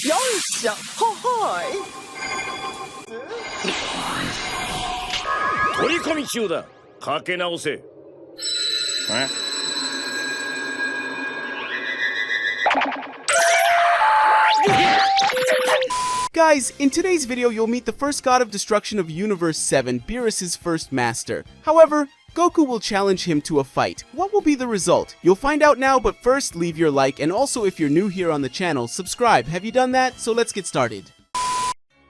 よいしょほほい取り込み中だ。かけ直せ。Guys, in today's video, you'll meet the first god of destruction of Universe 7, Beerus' first master. However, Goku will challenge him to a fight. What will be the result? You'll find out now, but first, leave your like, and also if you're new here on the channel, subscribe. Have you done that? So let's get started.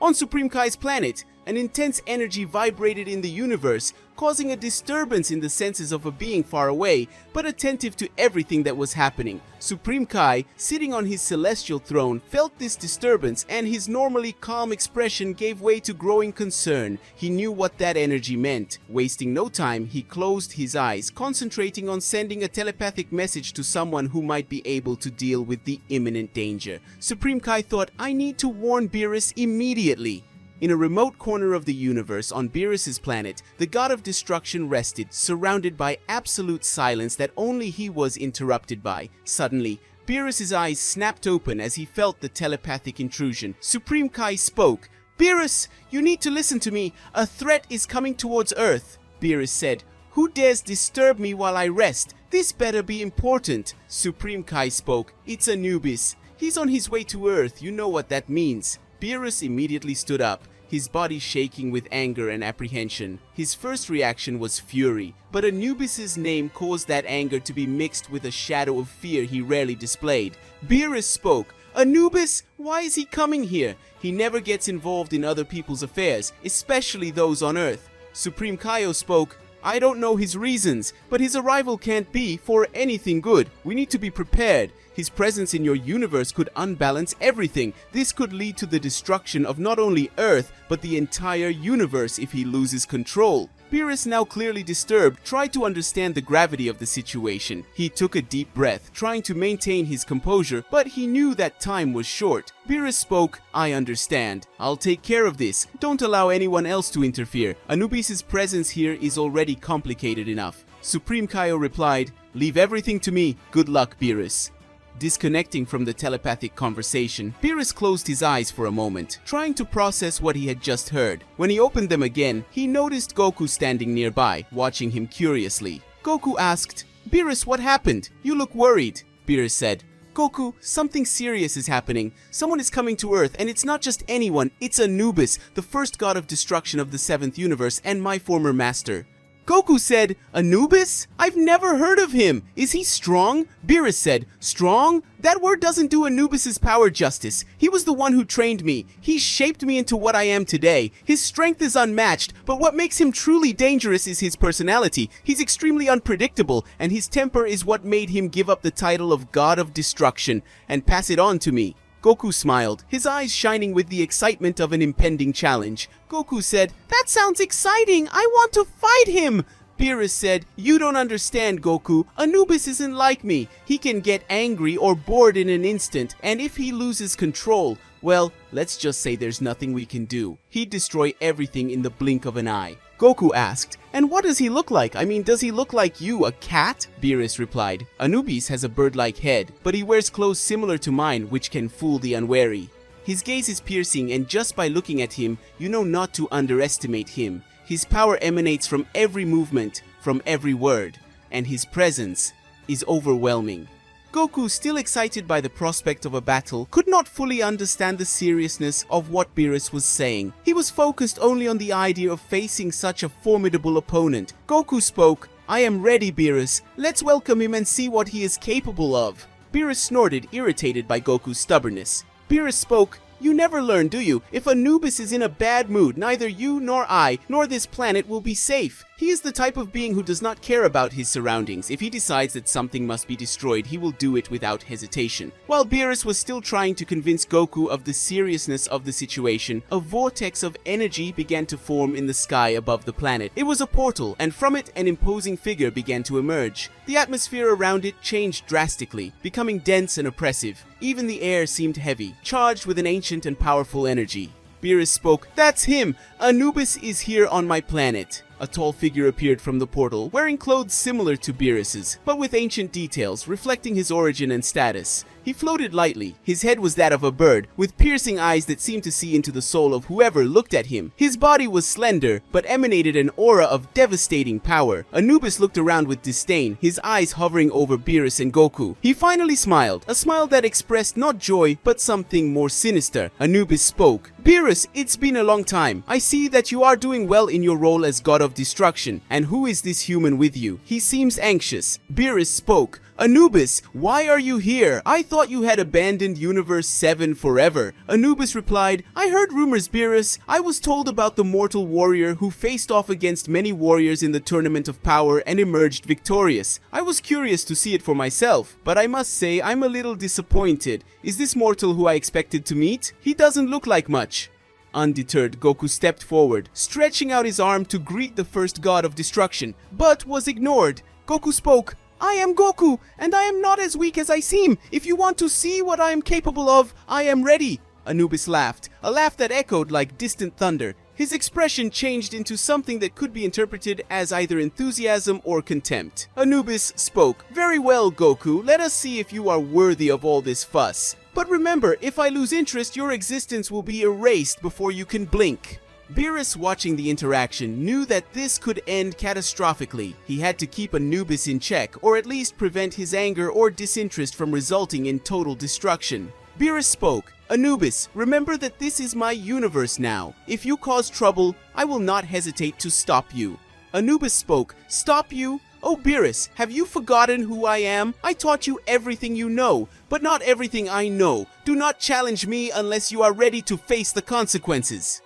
On Supreme Kai's planet, an intense energy vibrated in the universe, causing a disturbance in the senses of a being far away, but attentive to everything that was happening. Supreme Kai, sitting on his celestial throne, felt this disturbance, and his normally calm expression gave way to growing concern. He knew what that energy meant. Wasting no time, he closed his eyes, concentrating on sending a telepathic message to someone who might be able to deal with the imminent danger. Supreme Kai thought, I need to warn Beerus immediately. In a remote corner of the universe on Beerus' planet, the god of destruction rested, surrounded by absolute silence that only he was interrupted by. Suddenly, Beerus' eyes snapped open as he felt the telepathic intrusion. Supreme Kai spoke. "Beerus, you need to listen to me. A threat is coming towards Earth." Beerus said, "Who dares disturb me while I rest? This better be important." Supreme Kai spoke. "It's Anubis. He's on his way to Earth. You know what that means." Beerus immediately stood up, his body shaking with anger and apprehension. His first reaction was fury, but Anubis' name caused that anger to be mixed with a shadow of fear he rarely displayed. Beerus spoke. "Anubis, why is he coming here? He never gets involved in other people's affairs, especially those on Earth." Supreme Kaio spoke. "I don't know his reasons, but his arrival can't be for anything good. We need to be prepared. His presence in your universe could unbalance everything. This could lead to the destruction of not only Earth, but the entire universe if he loses control." Beerus, now clearly disturbed, tried to understand the gravity of the situation. He took a deep breath, trying to maintain his composure, but he knew that time was short. Beerus spoke, "I understand. I'll take care of this. Don't allow anyone else to interfere. Anubis' presence here is already complicated enough." Supreme Kaio replied, "Leave everything to me. Good luck, Beerus." Disconnecting from the telepathic conversation, Beerus closed his eyes for a moment, trying to process what he had just heard. When he opened them again, he noticed Goku standing nearby, watching him curiously. Goku asked, "Beerus, what happened? You look worried." Beerus said, "Goku, something serious is happening. Someone is coming to Earth, and it's not just anyone, it's Anubis, the first god of destruction of the 7th universe and my former master." Goku said, "Anubis? I've never heard of him. Is he strong?" Beerus said, "Strong? That word doesn't do Anubis' power justice. He was the one who trained me. He shaped me into what I am today. His strength is unmatched, but what makes him truly dangerous is his personality. He's extremely unpredictable, and his temper is what made him give up the title of God of Destruction and pass it on to me." Goku smiled, his eyes shining with the excitement of an impending challenge. Goku said, "That sounds exciting! I want to fight him!" Beerus said, "You don't understand, Goku. Anubis isn't like me. He can get angry or bored in an instant, and if he loses control, well, let's just say there's nothing we can do. He'd destroy everything in the blink of an eye." Goku asked, "And what does he look like? I mean, does he look like you, a cat?" Beerus replied, "Anubis has a bird-like head, but he wears clothes similar to mine which can fool the unwary. His gaze is piercing, and just by looking at him, you know not to underestimate him. His power emanates from every movement, from every word, and his presence is overwhelming." Goku, still excited by the prospect of a battle, could not fully understand the seriousness of what Beerus was saying. He was focused only on the idea of facing such a formidable opponent. Goku spoke, "I am ready, Beerus. Let's welcome him and see what he is capable of." Beerus snorted, irritated by Goku's stubbornness. Beerus spoke, "You never learn, do you? If Anubis is in a bad mood, neither you nor I, nor this planet will be safe. He is the type of being who does not care about his surroundings. If he decides that something must be destroyed, he will do it without hesitation." While Beerus was still trying to convince Goku of the seriousness of the situation, a vortex of energy began to form in the sky above the planet. It was a portal, and from it an imposing figure began to emerge. The atmosphere around it changed drastically, becoming dense and oppressive. Even the air seemed heavy, charged with an ancient and powerful energy. Beerus spoke, "That's him! Anubis is here on my planet." A tall figure appeared from the portal, wearing clothes similar to Beerus's, but with ancient details reflecting his origin and status. He floated lightly. His head was that of a bird, with piercing eyes that seemed to see into the soul of whoever looked at him. His body was slender, but emanated an aura of devastating power. Anubis looked around with disdain, his eyes hovering over Beerus and Goku. He finally smiled, a smile that expressed not joy, but something more sinister. Anubis spoke. Beerus, it's been a long time. I see that you are doing well in your role as God of Destruction. And who is this human with you? He seems anxious. Beerus spoke. Anubis, why are you here? I thought you had abandoned Universe 7 forever. Anubis replied, I heard rumors, Beerus. I was told about the mortal warrior who faced off against many warriors in the Tournament of Power and emerged victorious. I was curious to see it for myself, but I must say I'm a little disappointed. Is this mortal who I expected to meet? He doesn't look like much. Undeterred, Goku stepped forward, stretching out his arm to greet the first god of destruction, but was ignored. Goku spoke. I am Goku, and I am not as weak as I seem. If you want to see what I am capable of, I am ready. Anubis laughed, a laugh that echoed like distant thunder. His expression changed into something that could be interpreted as either enthusiasm or contempt. Anubis spoke. Very well, Goku, let us see if you are worthy of all this fuss. But remember, if I lose interest, your existence will be erased before you can blink. Beerus, watching the interaction, knew that this could end catastrophically. He had to keep Anubis in check, or at least prevent his anger or disinterest from resulting in total destruction. Beerus spoke. Anubis, remember that this is my universe now. If you cause trouble, I will not hesitate to stop you. Anubis spoke. Stop you? Oh Beerus, have you forgotten who I am? I taught you everything you know, but not everything I know. Do not challenge me unless you are ready to face the consequences.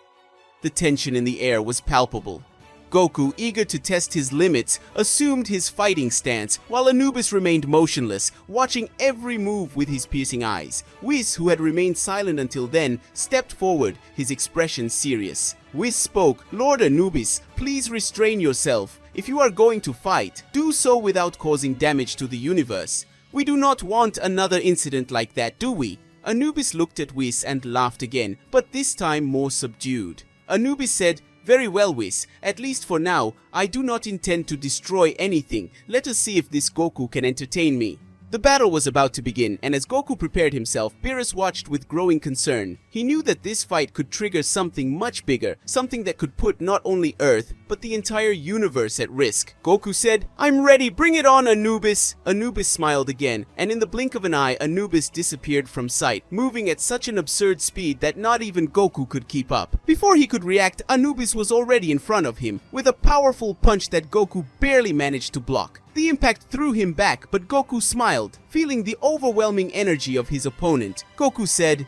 The tension in the air was palpable. Goku, eager to test his limits, assumed his fighting stance, while Anubis remained motionless, watching every move with his piercing eyes. Whis, who had remained silent until then, stepped forward, his expression serious. Whis spoke, Lord Anubis, please restrain yourself. If you are going to fight, do so without causing damage to the universe. We do not want another incident like that, do we? Anubis looked at Whis and laughed again, but this time more subdued. Anubis said, Very well, Whis. At least for now, I do not intend to destroy anything. Let us see if this Goku can entertain me. The battle was about to begin, and as Goku prepared himself, Beerus watched with growing concern. He knew that this fight could trigger something much bigger, something that could put not only Earth, but the entire universe at risk. Goku said, I'm ready, bring it on, Anubis! Anubis smiled again, and in the blink of an eye, Anubis disappeared from sight, moving at such an absurd speed that not even Goku could keep up. Before he could react, Anubis was already in front of him, with a powerful punch that Goku barely managed to block. The impact threw him back, but Goku smiled, feeling the overwhelming energy of his opponent. Goku said,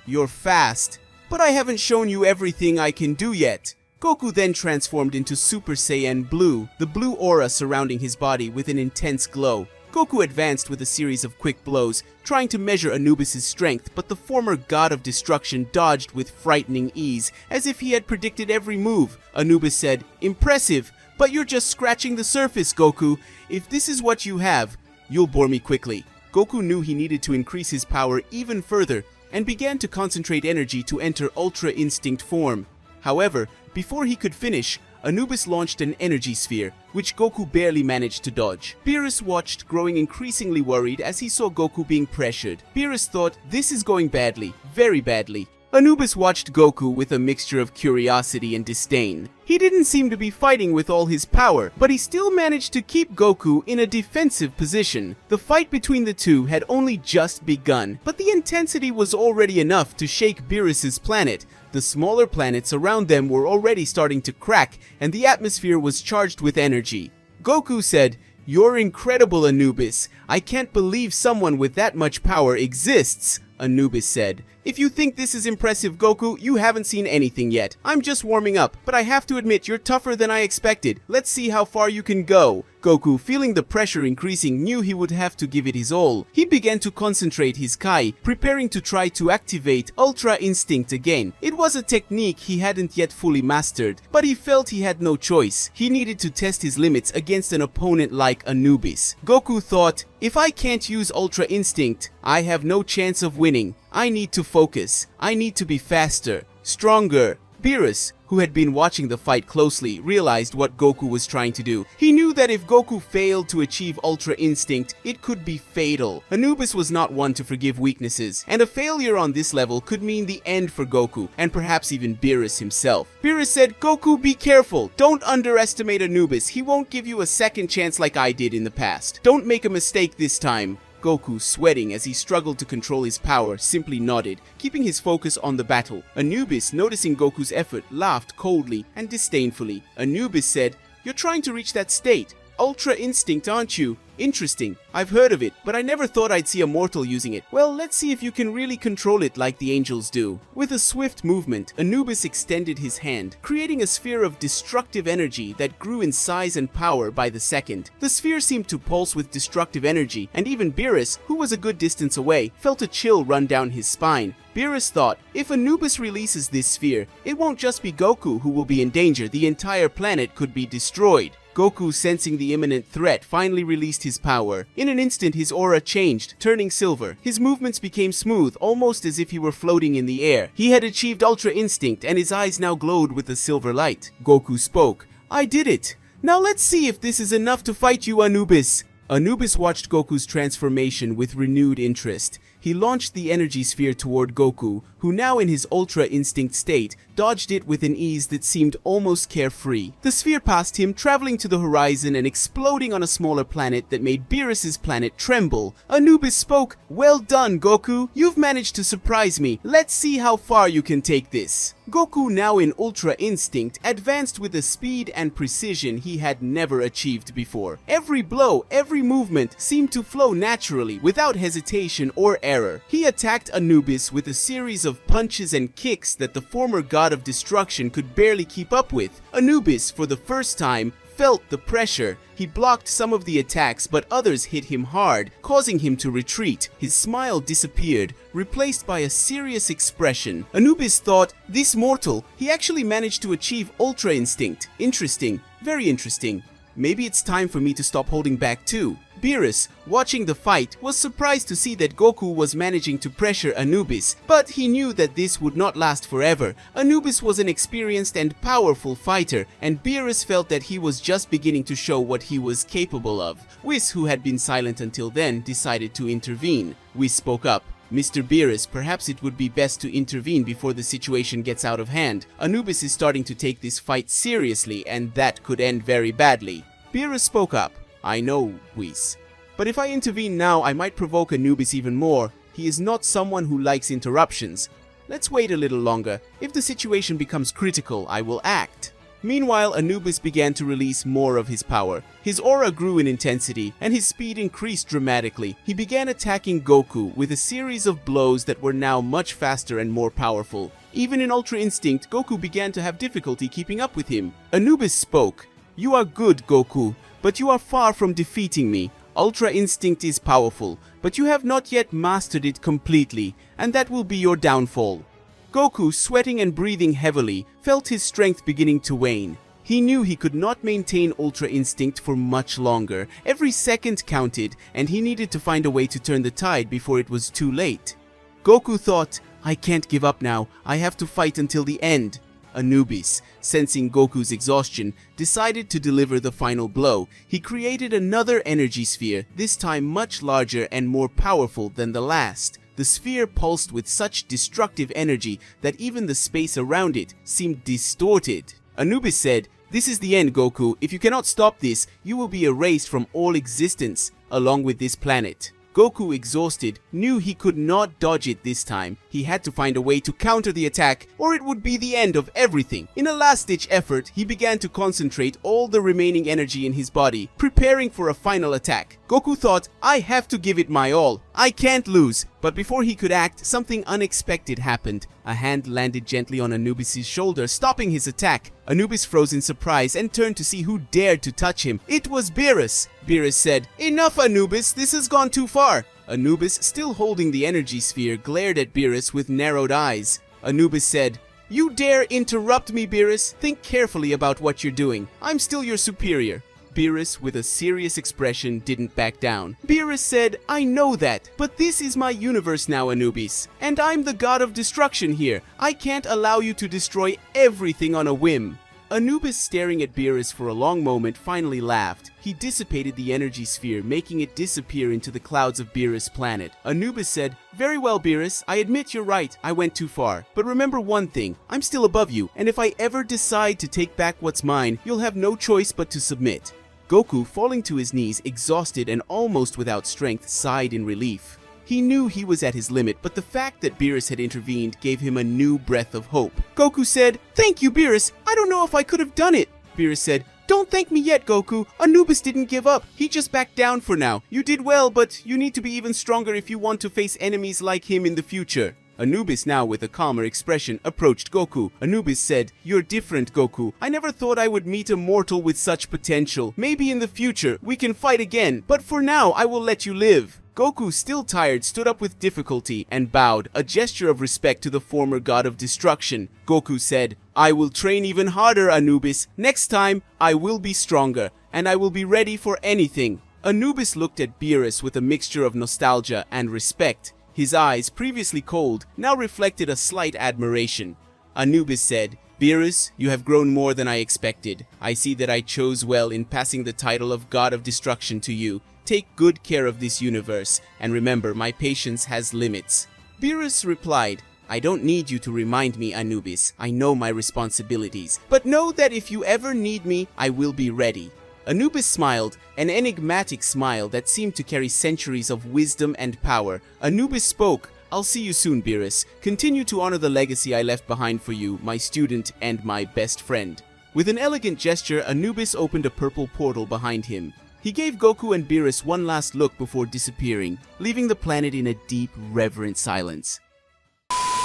You're fast, but I haven't shown you everything I can do yet. Goku then transformed into Super Saiyan Blue, the blue aura surrounding his body with an intense glow. Goku advanced with a series of quick blows, trying to measure Anubis' strength, but the former god of destruction dodged with frightening ease, as if he had predicted every move. Anubis said, Impressive, but you're just scratching the surface, Goku. If this is what you have, you'll bore me quickly. Goku knew he needed to increase his power even further, and began to concentrate energy to enter Ultra Instinct form. However, before he could finish, Anubis launched an energy sphere, which Goku barely managed to dodge. Beerus watched, growing increasingly worried as he saw Goku being pressured. Beerus thought, this is going badly, very badly. Anubis watched Goku with a mixture of curiosity and disdain. He didn't seem to be fighting with all his power, but he still managed to keep Goku in a defensive position. The fight between the two had only just begun, but the intensity was already enough to shake Beerus' planet. The smaller planets around them were already starting to crack, and the atmosphere was charged with energy. Goku said, You're incredible, Anubis. I can't believe someone with that much power exists. Anubis said, If you think this is impressive, Goku, you haven't seen anything yet. I'm just warming up, but I have to admit you're tougher than I expected. Let's see how far you can go. Goku, feeling the pressure increasing, knew he would have to give it his all. He began to concentrate his Kai, preparing to try to activate Ultra Instinct again. It was a technique he hadn't yet fully mastered, but he felt he had no choice. He needed to test his limits against an opponent like Anubis. Goku thought, if I can't use Ultra Instinct, I have no chance of winning. I need to focus. I need to be faster, stronger. Beerus, who had been watching the fight closely, realized what Goku was trying to do. He knew that if Goku failed to achieve Ultra Instinct, it could be fatal. Anubis was not one to forgive weaknesses, and a failure on this level could mean the end for Goku, and perhaps even Beerus himself. Beerus said, "Goku, be careful. Don't underestimate Anubis. He won't give you a second chance like I did in the past. Don't make a mistake this time." Goku, sweating as he struggled to control his power, simply nodded, keeping his focus on the battle. Anubis, noticing Goku's effort, laughed coldly and disdainfully. Anubis said, "You're trying to reach that state. Ultra Instinct, aren't you? Interesting. I've heard of it, but I never thought I'd see a mortal using it. Well, let's see if you can really control it like the angels do." With a swift movement, Anubis extended his hand, creating a sphere of destructive energy that grew in size and power by the second. The sphere seemed to pulse with destructive energy, and even Beerus, who was a good distance away, felt a chill run down his spine. Beerus thought, if Anubis releases this sphere, it won't just be Goku who will be in danger, the entire planet could be destroyed. Goku, sensing the imminent threat, finally released his power. In an instant, his aura changed, turning silver. His movements became smooth, almost as if he were floating in the air. He had achieved Ultra Instinct, and his eyes now glowed with a silver light. Goku spoke. "I did it. Now let's see if this is enough to fight you, Anubis." Anubis watched Goku's transformation with renewed interest. He launched the energy sphere toward Goku, who now in his Ultra Instinct state, dodged it with an ease that seemed almost carefree. The sphere passed him, traveling to the horizon and exploding on a smaller planet that made Beerus's planet tremble. Anubis spoke, "Well done, Goku. You've managed to surprise me. Let's see how far you can take this." Goku, now in Ultra Instinct, advanced with a speed and precision he had never achieved before. Every blow, every movement seemed to flow naturally, without hesitation or error. He attacked Anubis with a series of punches and kicks that the former god of destruction could barely keep up with. Anubis, for the first time, felt the pressure. He blocked some of the attacks, but others hit him hard, causing him to retreat. His smile disappeared, replaced by a serious expression. Anubis thought, this mortal, he actually managed to achieve Ultra Instinct. Interesting, very interesting. Maybe it's time for me to stop holding back too. Beerus, watching the fight, was surprised to see that Goku was managing to pressure Anubis, but he knew that this would not last forever. Anubis was an experienced and powerful fighter, and Beerus felt that he was just beginning to show what he was capable of. Whis, who had been silent until then, decided to intervene. Whis spoke up. "Mr. Beerus, perhaps it would be best to intervene before the situation gets out of hand. Anubis is starting to take this fight seriously, and that could end very badly." Beerus spoke up. "I know, Whis. But if I intervene now, I might provoke Anubis even more. He is not someone who likes interruptions. Let's wait a little longer. If the situation becomes critical, I will act." Meanwhile, Anubis began to release more of his power. His aura grew in intensity, and his speed increased dramatically. He began attacking Goku with a series of blows that were now much faster and more powerful. Even in Ultra Instinct, Goku began to have difficulty keeping up with him. Anubis spoke. "You are good, Goku, but you are far from defeating me. Ultra Instinct is powerful, but you have not yet mastered it completely, and that will be your downfall." Goku, sweating and breathing heavily, felt his strength beginning to wane. He knew he could not maintain Ultra Instinct for much longer. Every second counted, and he needed to find a way to turn the tide before it was too late. Goku thought, "I can't give up now. I have to fight until the end." Anubis, sensing Goku's exhaustion, decided to deliver the final blow. He created another energy sphere, this time much larger and more powerful than the last. The sphere pulsed with such destructive energy that even the space around it seemed distorted. Anubis said, "This is the end, Goku. If you cannot stop this, you will be erased from all existence, along with this planet." Goku, exhausted, knew he could not dodge it this time. He had to find a way to counter the attack, or it would be the end of everything. In a last-ditch effort, he began to concentrate all the remaining energy in his body, preparing for a final attack. Goku thought, "I have to give it my all. I can't lose." But before he could act, something unexpected happened. A hand landed gently on Anubis' shoulder, stopping his attack. Anubis froze in surprise and turned to see who dared to touch him. It was Beerus. Beerus said, "Enough, Anubis, this has gone too far." Anubis, still holding the energy sphere, glared at Beerus with narrowed eyes. Anubis said, "You dare interrupt me, Beerus? Think carefully about what you're doing. I'm still your superior." Beerus with a serious expression didn't back down. Beerus said, "I know that, but this is my universe now, Anubis, and I'm the god of destruction here. I can't allow you to destroy everything on a whim." Anubis, staring at Beerus for a long moment, finally laughed. He dissipated the energy sphere, making it disappear into the clouds of Beerus' planet. Anubis said, "Very well, Beerus, I admit you're right, I went too far. But remember one thing, I'm still above you, and if I ever decide to take back what's mine, you'll have no choice but to submit." Goku, falling to his knees, exhausted and almost without strength, sighed in relief. He knew he was at his limit, but the fact that Beerus had intervened gave him a new breath of hope. Goku said, "Thank you, Beerus. I don't know if I could have done it." Beerus said, "Don't thank me yet, Goku. Anubis didn't give up. He just backed down for now. You did well, but you need to be even stronger if you want to face enemies like him in the future." Anubis, now with a calmer expression, approached Goku. Anubis said, "You're different, Goku. I never thought I would meet a mortal with such potential. Maybe in the future we can fight again, but for now I will let you live." Goku, still tired, stood up with difficulty and bowed, a gesture of respect to the former god of destruction. Goku said, "I will train even harder, Anubis. Next time, I will be stronger, and I will be ready for anything." Anubis looked at Beerus with a mixture of nostalgia and respect. His eyes, previously cold, now reflected a slight admiration. Anubis said, "Beerus, you have grown more than I expected. I see that I chose well in passing the title of God of Destruction to you. Take good care of this universe, and remember, my patience has limits." Beerus replied, "I don't need you to remind me, Anubis. I know my responsibilities. But know that if you ever need me, I will be ready." Anubis smiled, an enigmatic smile that seemed to carry centuries of wisdom and power. Anubis spoke, "I'll see you soon, Beerus. Continue to honor the legacy I left behind for you, my student and my best friend." With an elegant gesture, Anubis opened a purple portal behind him. He gave Goku and Beerus one last look before disappearing, leaving the planet in a deep, reverent silence.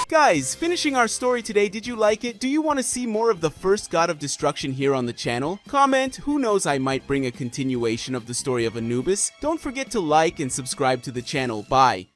Guys, finishing our story today, did you like it? Do you want to see more of the first god of destruction here on the channel? Comment, who knows, I might bring a continuation of the story of Anubis. Don't forget to like and subscribe to the channel. Bye.